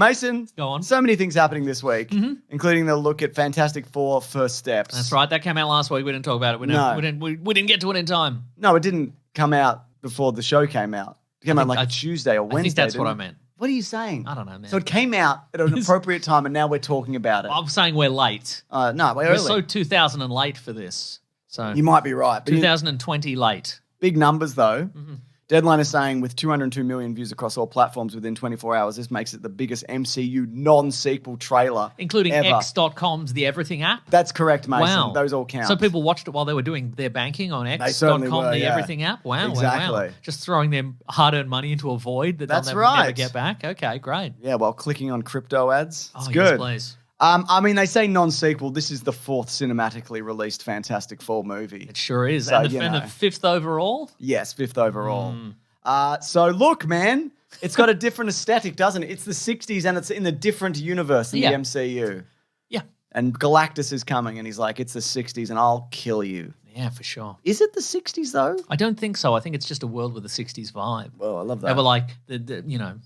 Mason, go on. So many things happening this week, including the look at Fantastic Four First Steps. That's right. That came out last week. We didn't talk about it. We didn't get to it in time. No, it didn't come out before the show came out. It came out like a Tuesday or Wednesday. I think that's what I meant. What are you saying? I don't know, man. So it came out at an appropriate time, and now we're talking about it. I'm saying we're late. No, we're We're early. so 2000 and late for this. So You might be right. But 2020 late. big numbers, though. Deadline is saying with 202 million views across all platforms within 24 hours, this makes it the biggest MCU non-sequel trailer Including ever. X.com's The Everything app. That's correct, Mason. Wow. Those all count. So people watched it while they were doing their banking on certainly X.com, were, The yeah. Everything app. Wow, Exactly. wow. Just throwing their hard-earned money into a void that That's they'll right. never get back. Okay, great. Yeah, while clicking on crypto ads. It's Oh, good. yes, please. I mean, they say non-sequel. This is the fourth cinematically released Fantastic Four movie. It sure is. So, and the fifth overall? Yes, fifth overall. So look, man, it's got a different aesthetic, doesn't it? It's the 60s and it's in a different universe in the MCU. Yeah. And Galactus is coming and he's like, it's the 60s and I'll kill you. Yeah, for sure. Is it the 60s though? I don't think so. I think it's just a world with a 60s vibe. Well, I love that. They were like,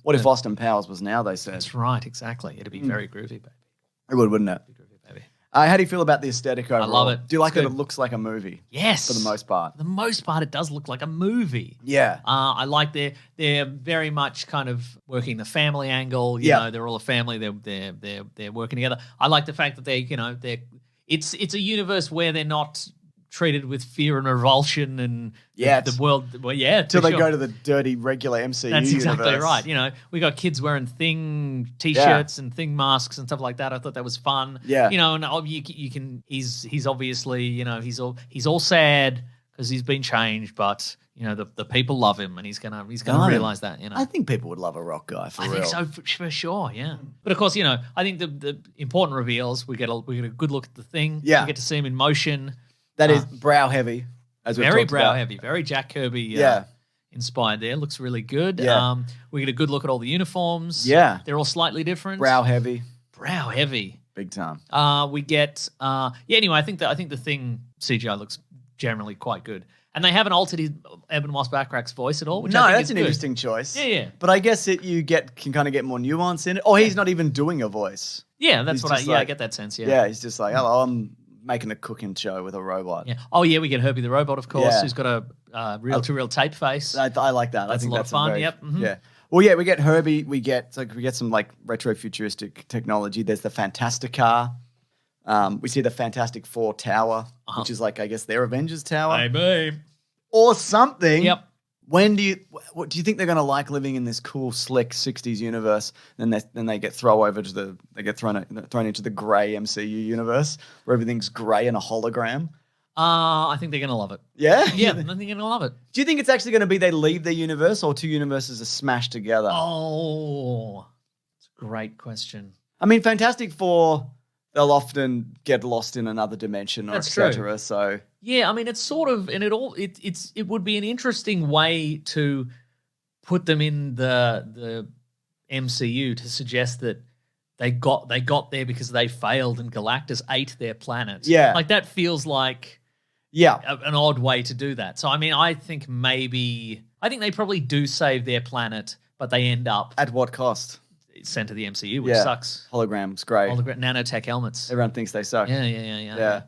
What if Austin Powers was now, they said? That's right, exactly. It'd be very groovy, baby. It would, wouldn't it? Baby. How do you feel about the aesthetic overall? I love it. Do you like It's that good. it looks like a movie? Yes. For the most part. For the most part, it does look like a movie. Yeah. I like they're very much kind of working the family angle. You know, they're all a family. They're working together. I like the fact that it's a universe where they're not treated with fear and revulsion and the world. Well, yeah, Till they go to the dirty regular MCU That's exactly universe. right. You know, we got kids wearing Thing t-shirts and Thing masks and stuff like that. I thought that was fun. Yeah. You know, and you can. He's obviously, you know, he's all sad because he's been changed, but you know the people love him and he's gonna realize that. You know, I think people would love a rock guy for real. I think so for sure. Yeah. But of course, you know, I think the important reveals we get a good look at the Thing. Yeah. We get to see him in motion. That is brow heavy, as we've Very talked brow about. heavy, very Jack Kirby inspired there. Looks really good. Yeah. We get a good look at all the uniforms. Yeah. They're all slightly different. Brow heavy, Brow heavy. big time. We get anyway, I think the Thing CGI looks generally quite good. And they haven't altered Ebon Moss-Bachrach's voice at all, which I think that's is an good. interesting choice. Yeah. But I guess can kind of get more nuance in it. Or he's not even doing a voice. Yeah, that's He's what I just like- get that sense, yeah. Yeah, he's just like, hello, I'm making a cooking show with a robot. Yeah. Oh yeah, we get Herbie the robot, of course, Yeah. who's got a reel-to-reel tape face. I like that. I That's think a lot that's of fun, very- yep, mhm. Yeah. Well, yeah, we get Herbie. We get some like retro futuristic technology. There's the Fantasticar. We see the Fantastic Four Tower, which is like, I guess, their Avengers Tower Baby. or something. Yep. What do you think they're going to like living in this cool, slick '60s universe? Then they get thrown into the grey MCU universe where everything's grey and a hologram. I think they're gonna love it. Yeah, Yeah, I think they're gonna love it. Do you think it's actually going to be they leave their universe or two universes are smashed together? Oh, it's a great question. I mean, Fantastic Four, they'll often get lost in another dimension or That's true. etc. So Yeah, I mean, it's sort of, and it would be an interesting way to put them in the MCU to suggest that they got there because they failed and Galactus ate their planet. Yeah. Like that feels like yeah, an odd way to do that. So I mean, I think they probably do save their planet, but they end up at what cost? sent to the MCU, which sucks. Holograms, great. Nanotech helmets. Everyone thinks they suck. Yeah.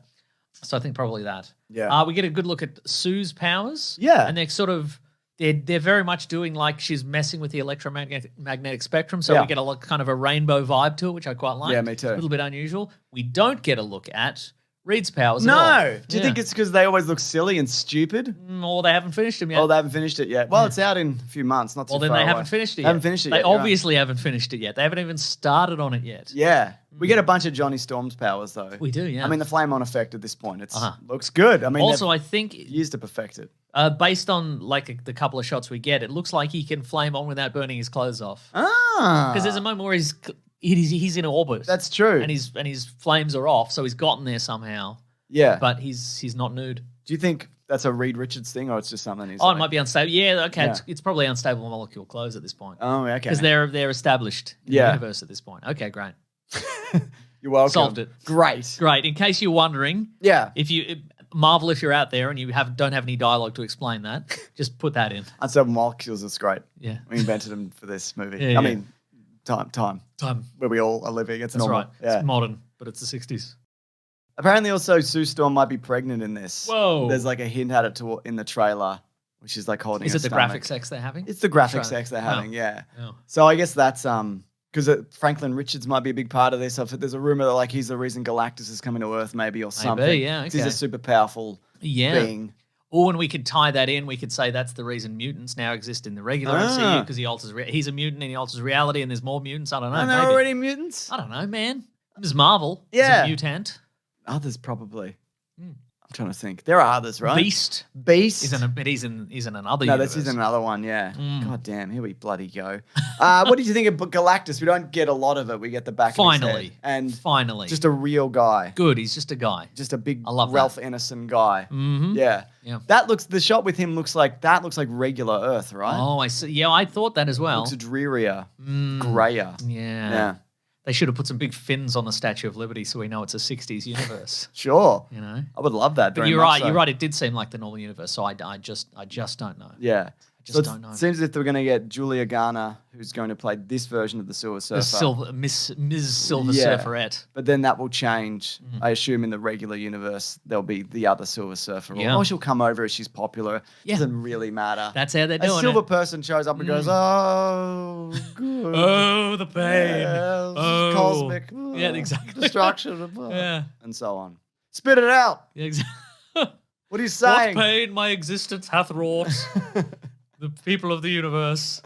So I think probably that. Yeah. We get a good look at Sue's powers. Yeah. And they're sort of they're very much doing like she's messing with the electromagnetic spectrum. So we get a kind of a rainbow vibe to it, which I quite like. Yeah, me too. A little bit unusual. We don't get a look at Reed's powers at all. No. Do you think it's because they always look silly and stupid? Or they haven't finished them yet. Oh, they haven't finished it yet. Well, it's out in a few months, not too Well, then far they away. haven't finished it yet. Haven't finished it They yet. you're obviously haven't finished it yet. They haven't even started on it yet. Yeah. We get a bunch of Johnny Storm's powers, though. We do, yeah. I mean, the flame-on effect at this point, looks good. I mean, Also, I think used to perfect it. based on like the couple of shots we get, it looks like he can flame on without burning his clothes off. Ah. Because there's a moment where he's in orbit. That's true. And his flames are off, so he's gotten there somehow. Yeah. But he's not nude. Do you think that's a Reed Richards thing, or it's just something he's Oh, like, it might be unstable. Yeah, okay. Yeah. It's probably unstable molecule clothes at this point. Oh, okay. Because they're established in the universe at this point. Okay, great. You're welcome. Solved it. Great. Great. In case you're wondering, Yeah. if you're out there and you don't have any dialogue to explain that, just put that in. Unstable molecules is great. Yeah. We invented them for this movie. Yeah, I mean, time Time. where we all are living. It's That's normal. right. Yeah. It's modern, but it's the 60s. Apparently, also Sue Storm might be pregnant in this. Whoa. There's like a hint at it in the trailer, which is like holding. Is her it the stomach. graphic sex they're having? It's the graphic Trailer. sex they're Wow. having. Yeah. Oh. So I guess that's because Franklin Richards might be a big part of this. There's a rumor that like he's the reason Galactus is coming to Earth, maybe or something. yeah, 'Cause He's okay. a super powerful being. Or when we could tie that in, we could say that's the reason mutants now exist in the regular MCU because he alters. He's a mutant and he alters reality, and there's more mutants. I don't know. Are there maybe. already mutants? I don't know, man. Ms. Marvel Yeah. is a mutant. Others probably. I'm trying to think. There are others, right? Beast. Beast. He's in another No, universe. this is another one, yeah. God damn, here we bloody go. What did you think of Galactus? We don't get a lot of it. We get the back of his Finally. head. And Finally. just a real guy. Good. He's just a guy. Just a big I love Ralph Ineson guy. Mm-hmm. Yeah. Yeah. The shot with him looks like regular Earth, right? Oh, I see. Yeah, I thought that as well. Looks drearier, grayer. Yeah. Yeah. They should have put some big fins on the Statue of Liberty so we know it's a 60s universe. Sure. You know? I would love that. But Very you're much right. so. You're right. It did seem like the normal universe. So I just don't know. Yeah. just don't know. It seems as if they're going to get Julia Garner, who's going to play this version of the Silver Surfer. Ms. Silver Yeah. Surferette. But then that will change. I assume in the regular universe, there'll be the other Silver Surfer. Yeah. Or she'll come over if she's popular. Yeah. Doesn't really matter. That's how they're A doing silver it. person shows up and goes, oh, good. Oh, the pain. Yeah, Oh. cosmic. Yeah, exactly. Destruction. Yeah. And so on. Spit it out. Yeah, exactly. What are you saying? What pain my existence hath wrought. The people of the universe.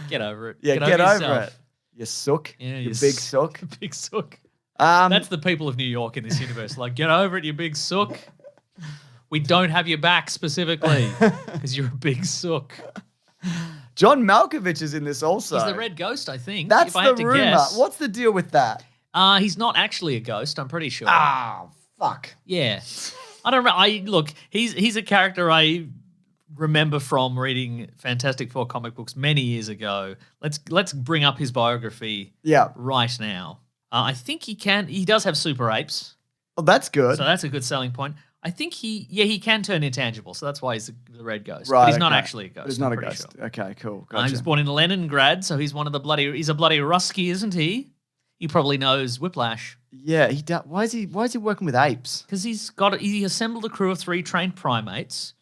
Get over it. Yeah, get over yourself. it. You sook. Yeah, you you big sook. Big sook. Um, That's the people of New York in this universe. Like, get over it, you big sook. We don't have your back specifically because you're a big sook. John Malkovich is in this also. He's the Red Ghost, I think. That's if I the had to rumor. guess. What's the deal with that? He's not actually a ghost. I'm pretty sure. Ah, fuck. Yeah. I don't. Look. He's a character I remember from reading Fantastic Four comic books many years ago. Let's bring up his biography. Yeah. Right now. I think he can. He does have super apes, Oh, that's good. so that's a good selling point. I think he can turn intangible, so that's why he's the Red Ghost. Right, But he's not okay. actually a ghost. But he's not I'm a pretty ghost. sure. Okay, cool. He Gotcha. was born in Leningrad, so he's he's a bloody Rusky, isn't he? He probably knows Whiplash Yeah, he does. Why is he working with apes? because he assembled a crew of 3 trained primates: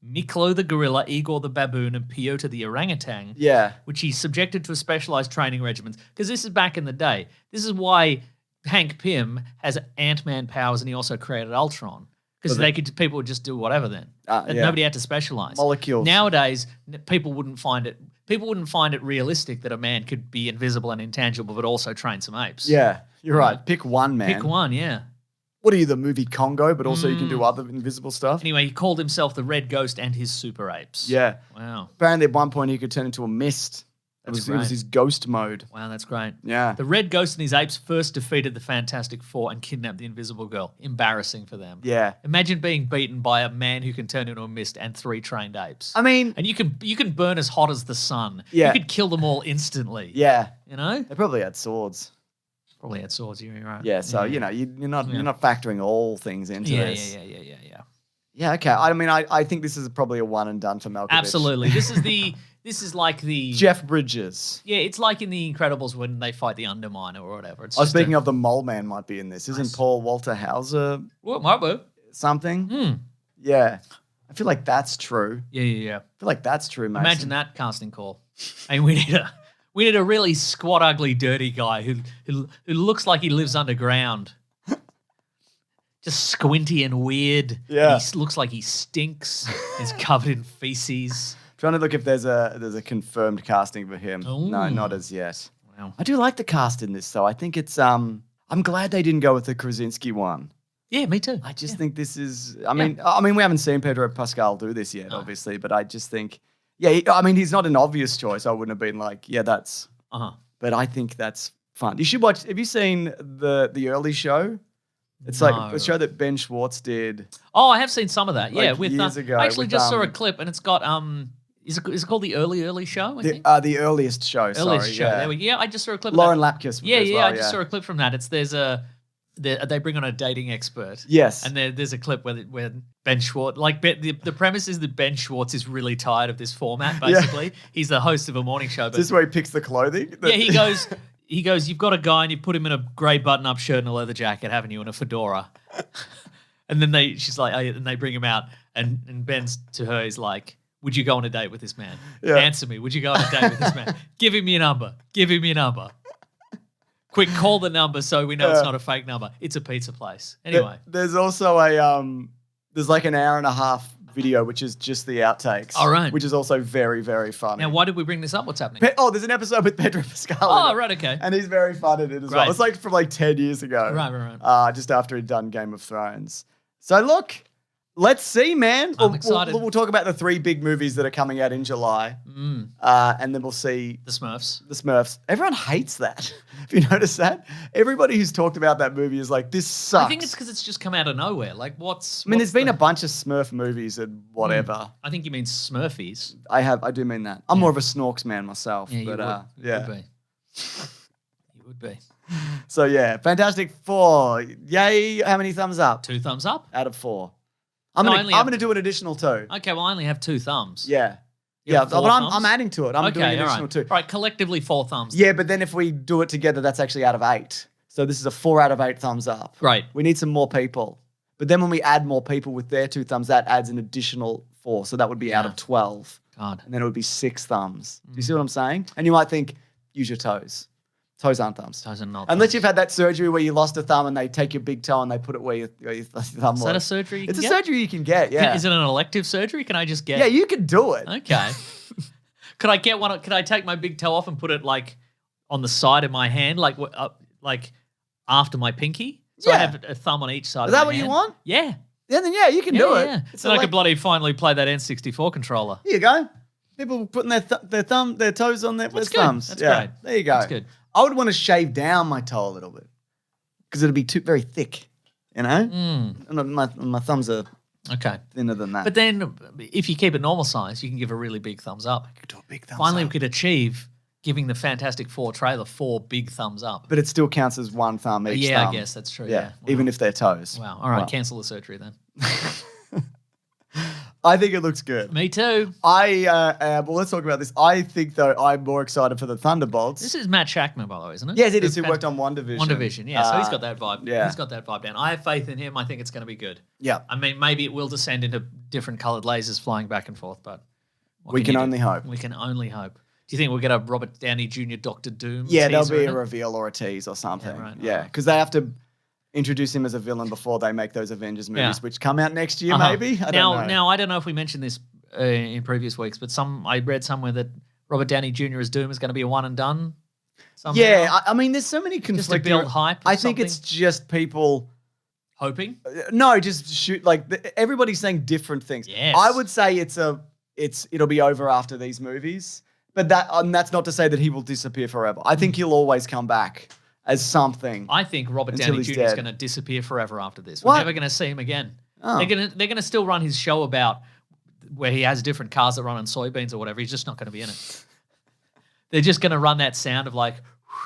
Miklo the gorilla, Igor the baboon, and Piotr the orangutan. Yeah. Which he subjected to a specialized training regimens. Because this is back in the day. This is why Hank Pym has Ant-Man powers, and he also created Ultron. Because people would just do whatever then. And yeah. nobody had to specialize. Molecules. Nowadays, people wouldn't find it realistic that a man could be invisible and intangible, but also train some apes. Yeah, you're right. Pick one, man. Pick one, yeah. What are you, the movie Congo, but also you can do other invisible stuff? Anyway, he called himself the Red Ghost and his super apes. Yeah. Wow. Apparently at one point he could turn into a mist. It That's was great. his ghost mode. Wow, that's great. Yeah. The Red Ghost and his apes first defeated the Fantastic Four and kidnapped the Invisible Girl. Embarrassing for them. Yeah. Imagine being beaten by a man who can turn into a mist and 3 trained apes. I mean, And you can burn as hot as the sun. Yeah. You could kill them all instantly. yeah. You know? They probably had swords. Probably had swords, you're right. Yeah, so you're not factoring all things into this. Yeah. Yeah, okay. I mean, I think this is probably a one and done for Malkovich. Absolutely. This is like the Jeff Bridges. Yeah, it's like in The Incredibles when they fight the Underminer or whatever. It's I was just speaking of the Mole Man might be in this. Isn't Paul Walter Hauser What, Marbo? something? Yeah. I feel like that's true. Yeah. I feel like that's true, Mason. Imagine that casting call. I mean, we need a really squat, ugly, dirty guy who looks like he lives underground. Just squinty and weird. Yeah. He looks like he stinks. He's covered in feces. Trying to look if there's a confirmed casting for him. Ooh. No, not as yet. Wow. I do like the cast in this though. I think it's I'm glad they didn't go with the Krasinski one. Yeah, me too. I just think this is I mean we haven't seen Pedro Pascal do this yet, obviously, but I just think he's not an obvious choice. I wouldn't have been like, yeah, that's but I think that's fun. You should watch. Have you seen the early show? It's like a show that Ben Schwartz did. Oh, I have seen some of that. Yeah, Like with years ago I actually with, just saw a clip, and it's got is it called the early show? I think The earliest show. earliest sorry, show. yeah. There we go. Yeah, I just saw a clip. Lauren of that. Lapkus. Yeah, as yeah. well, I just saw a clip from that. they bring on a dating expert. Yes. And there's a clip where Ben Schwartz, like the premise is that Ben Schwartz is really tired of this format. Basically, he's the host of a morning show. But Is this where he picks the clothing? yeah, he goes. You've got a guy and you put him in a grey button-up shirt and a leather jacket, haven't you, and a fedora? And then she's like, and they bring him out, and Ben's to her is like, would you go on a date with this man? Yeah. Answer me. Would you go on a date with this man? Give him your number. Give him your number. Quick, call the number so we know it's not a fake number. It's a pizza place. Anyway. There's also there's like an hour and a half video, which is just the outtakes. All right. Which is also very, very funny. Now, why did we bring this up? What's happening? There's an episode with Pedro Pascal. Oh, right, okay. And he's very fun at it as well. It's like from like 10 years ago. Right. Just after he'd done Game of Thrones. So look, let's see, man. I'm excited. We'll talk about the 3 big movies that are coming out in July. And then we'll see The Smurfs. Everyone hates that. Have you noticed that? Everybody who's talked about that movie is like, this sucks. I think it's because it's just come out of nowhere. Like, there's been a bunch of Smurf movies and whatever. I think you mean Smurfies. I do mean that. I'm more of a Snorks man myself. Yeah, but you would be. You would be. So yeah, Fantastic Four. Yay! How many thumbs up? 2 thumbs up Out of 4. I'm gonna do an additional 2. Okay, well, I only have 2 thumbs. Yeah. You Yeah, have but 4 I'm thumbs? adding to it. I'm doing an all additional right. 2. All right, collectively 4 thumbs. Yeah, but then if we do it together, that's actually out of 8. So this is a 4 out of 8 thumbs up. Right. We need some more people. But then when we add more people with their 2 thumbs, that adds an additional 4. So that would be out of 12. God. And then it would be 6 thumbs. Do you see what I'm saying? And you might think, use your toes. Toes aren't thumbs. Toes are not Unless thumbs. you've had that surgery where you lost a thumb and they take your big toe and they put it where your thumb was. Is that a surgery you It's can a get? surgery you can get, yeah. Is it an elective surgery? Can I just get... Yeah, you can do it. Okay. Could I get one? Could I take my big toe off and put it like on the side of my hand, like after my pinky? So I Yeah. have a thumb on each side. Is of that my what you hand? want? Yeah. Yeah, you can do it. Yeah. It's Then I could bloody finally play that N64 controller. Here you go. People putting their toes on their thumbs. That's yeah. great. There you go. That's good. I would want to shave down my toe a little bit because it'd be very thick, you know? And my thumbs are Okay. thinner than that. But then if you keep it normal size, you can give a really big thumbs up. I could do a big thumbs Finally, up. we could achieve giving the Fantastic Four trailer 4 big thumbs up. But it still counts as 1 thumb each Yeah, thumb. I guess that's true. Yeah, Yeah. Wow. even if they're toes. Wow. All right, Wow. cancel the surgery then. I think it looks good. Me too. Well, let's talk about this. I think, though, I'm more excited for the Thunderbolts. This is Matt Shackman, by the way, isn't it? Yes, it is. Who worked on WandaVision. WandaVision, yeah. So he's got that vibe. yeah. He's got that vibe down. I have faith in him. I think it's going to be good. Yeah. I mean, maybe it will descend into different coloured lasers flying back and forth, but what We can you do? only hope. We can only hope. Do you think we'll get a Robert Downey Jr. Doctor Doom? Yeah, there'll teaser be in a it? reveal or a tease or something. Yeah, right, Yeah, right. because they have to introduce him as a villain before they make those Avengers movies, Yeah. which come out next year, Uh-huh. maybe? I don't know. Now, I don't know if we mentioned this in previous weeks, but I read somewhere that Robert Downey Jr. as Doom is going to be a one and done. Somehow. Yeah, I mean, there's so many just to conflicting... build hype. I think it's just people... hoping. No, just shoot... everybody's saying different things. Yes. I would say it'll be over after these movies, but that's not to say that he will disappear forever. I think he'll always come back as something. I think Robert Until Downey he's Jr. is dead. going to disappear forever after this. What? We're never going to see him again. Oh. They're going to still run his show about where he has different cars that run on soybeans or whatever. He's just not going to be in it. They're just going to run that sound of like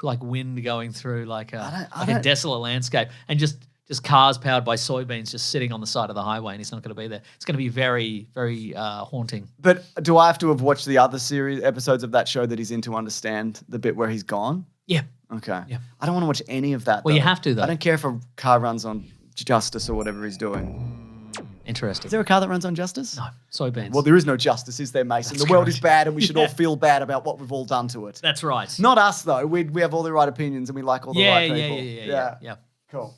wind going through like a desolate landscape and just cars powered by soybeans just sitting on the side of the highway, and he's not going to be there. It's going to be very, very haunting. But do I have to have watched the other episodes of that show that he's in to understand the bit where he's gone? Yeah. Okay. Yeah. I don't want to watch any of that. Well, you though. have to, though. I don't care if a car runs on Justice or whatever he's doing. Interesting. Is there a car that runs on Justice? No, soybeans. Well, there is no justice, is there, Mason? That's the world correct. is bad, and we should all Yeah. feel bad about what we've all done to it. That's right. Not us, though. We have all the right opinions, and we like all the right people. Yeah. Cool.